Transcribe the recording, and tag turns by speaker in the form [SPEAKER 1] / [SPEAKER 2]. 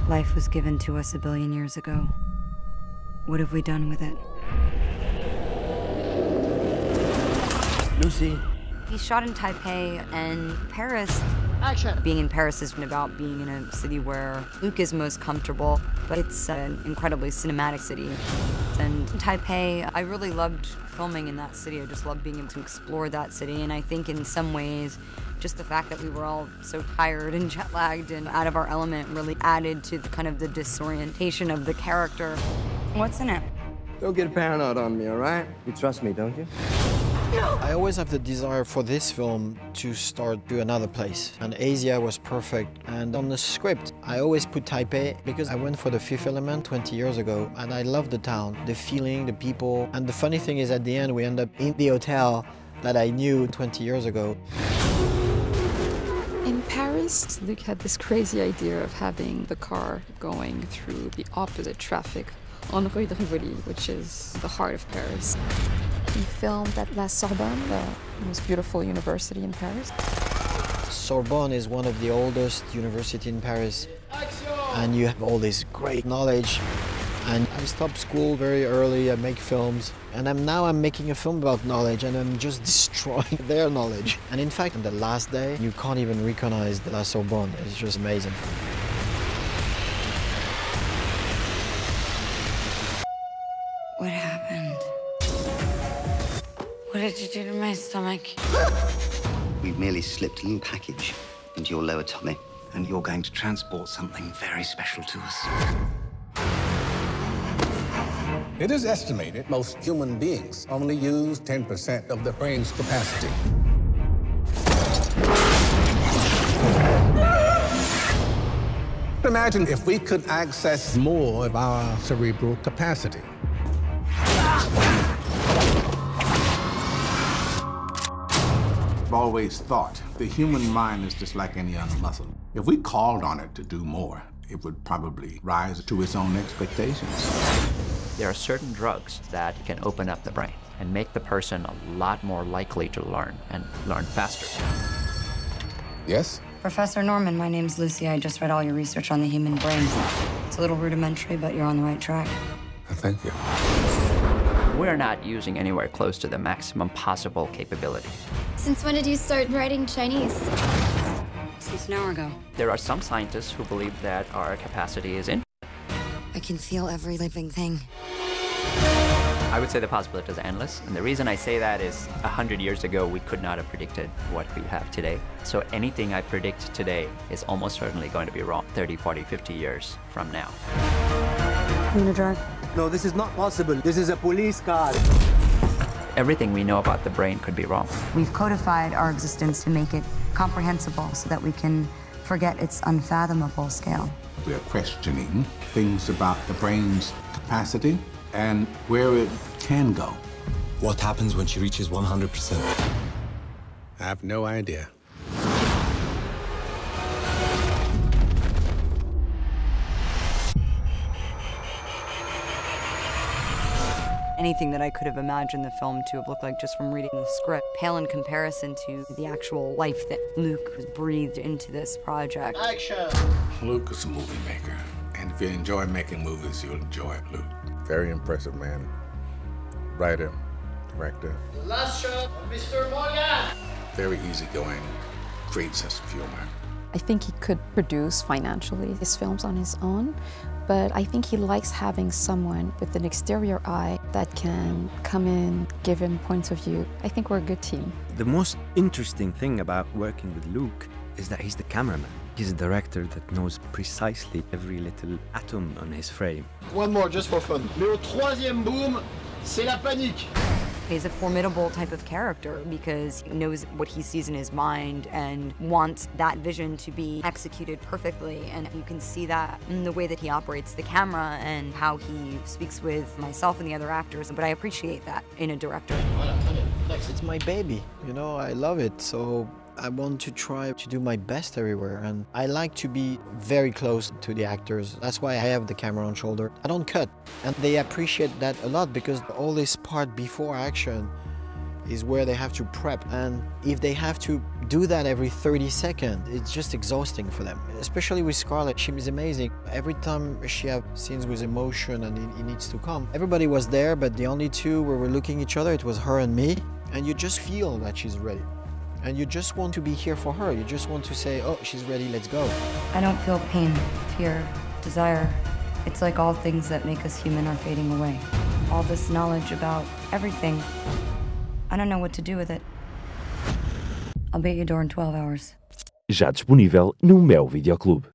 [SPEAKER 1] Life was given to us a billion years ago. What have we done with it?
[SPEAKER 2] Lucy.
[SPEAKER 1] He shot in Taipei and Paris.
[SPEAKER 3] Action!
[SPEAKER 1] Being in Paris is about being in a city where Luke is most comfortable, but it's an incredibly cinematic city. And Taipei, I really loved filming in that city. I just loved being able to explore that city, and I think in some ways, just the fact that we were all so tired and jet-lagged and out of our element really added to the kind of the disorientation of the character. What's in it?
[SPEAKER 2] Don't get paranoid on me, all right? You trust me, don't you?
[SPEAKER 1] No!
[SPEAKER 4] I always have the desire for this film to start to another place, and Asia was perfect. And on the script, I always put Taipei because I went for The Fifth Element 20 years ago, and I love the town, the feeling, the people. And the funny thing is, at the end, we end up in the hotel that I knew 20 years ago.
[SPEAKER 5] In Paris, Luc had this crazy idea of having the car going through the opposite traffic on Rue de Rivoli, which is the heart of Paris. He filmed at La Sorbonne, the most beautiful university in Paris.
[SPEAKER 4] Sorbonne is one of the oldest universities in Paris, and you have all this great knowledge. And I stopped school very early, I make films, and now I'm making a film about knowledge, and I'm just destroying their knowledge. And in fact, on the last day, you can't even recognize the La Sorbonne. It's just amazing.
[SPEAKER 1] What happened? What did you do to my stomach?
[SPEAKER 6] We've merely slipped a little package into your lower tummy.
[SPEAKER 7] And you're going to transport something very special to us.
[SPEAKER 8] It is estimated most human beings only use 10% of their brain's capacity. Imagine if we could access more of our cerebral capacity. I've always thought the human mind is just like any other muscle. If we called on it to do more, it would probably rise to its own expectations.
[SPEAKER 9] There are certain drugs that can open up the brain and make the person a lot more likely to learn and learn faster.
[SPEAKER 8] Yes?
[SPEAKER 1] Professor Norman, my name's Lucy. I just read all your research on the human brain. It's a little rudimentary, but you're on the right track.
[SPEAKER 8] Thank you.
[SPEAKER 9] We're not using anywhere close to the maximum possible capability.
[SPEAKER 10] Since when did you start writing Chinese?
[SPEAKER 1] Since an hour ago.
[SPEAKER 9] There are some scientists who believe that our capacity is in.
[SPEAKER 1] I can feel every living thing.
[SPEAKER 9] I would say the possibility is endless. And the reason I say that is 100 years ago, we could not have predicted what we have today. So anything I predict today is almost certainly going to be wrong 30, 40, 50 years from now.
[SPEAKER 1] You gonna drive?
[SPEAKER 2] No, this is not possible. This is a police car.
[SPEAKER 9] Everything we know about the brain could be wrong.
[SPEAKER 1] We've codified our existence to make it comprehensible so that we can forget its unfathomable scale.
[SPEAKER 8] We are questioning things about the brain's capacity and where it can go.
[SPEAKER 11] What happens when she reaches 100%?
[SPEAKER 8] I have no idea.
[SPEAKER 1] Anything that I could have imagined the film to have looked like just from reading the script pale in comparison to the actual life that Luc has breathed into this project.
[SPEAKER 3] Action!
[SPEAKER 8] Luke is a movie maker, and if you enjoy making movies, you'll enjoy Luke. Very impressive man. Writer, director.
[SPEAKER 3] Last shot, Mr. Morgan!
[SPEAKER 8] Very easygoing, great sense of humor.
[SPEAKER 5] I think he could produce financially his films on his own, but I think he likes having someone with an exterior eye that can come in, give him points of view. I think we're a good team.
[SPEAKER 12] The most interesting thing about working with Luc is that he's the cameraman. He's a director that knows precisely every little atom on his frame.
[SPEAKER 3] One more, just for fun. Mais au troisième boom, c'est la panique.
[SPEAKER 1] He's a formidable type of character because he knows what he sees in his mind and wants that vision to be executed perfectly. And you can see that in the way that he operates the camera and how he speaks with myself and the other actors. But I appreciate that in a director.
[SPEAKER 4] It's my baby, you know, I love it. So I want to try to do my best everywhere, and I like to be very close to the actors. That's why I have the camera on shoulder. I don't cut, and they appreciate that a lot because all this part before action is where they have to prep, and if they have to do that every 30 seconds, it's just exhausting for them. Especially with Scarlett, she is amazing. Every time she has scenes with emotion and it needs to come, everybody was there, but the only two where we're looking at each other, it was her and me, and you just feel that she's ready. And you just want to be here for her. You just want to say, oh, she's ready, let's go.
[SPEAKER 1] I don't feel pain, fear, desire. It's like all things that make us human are fading away. All this knowledge about everything, I don't know what to do with it. I'll be at your door in 12 hours.
[SPEAKER 13] Já disponível no MEO VideoClube.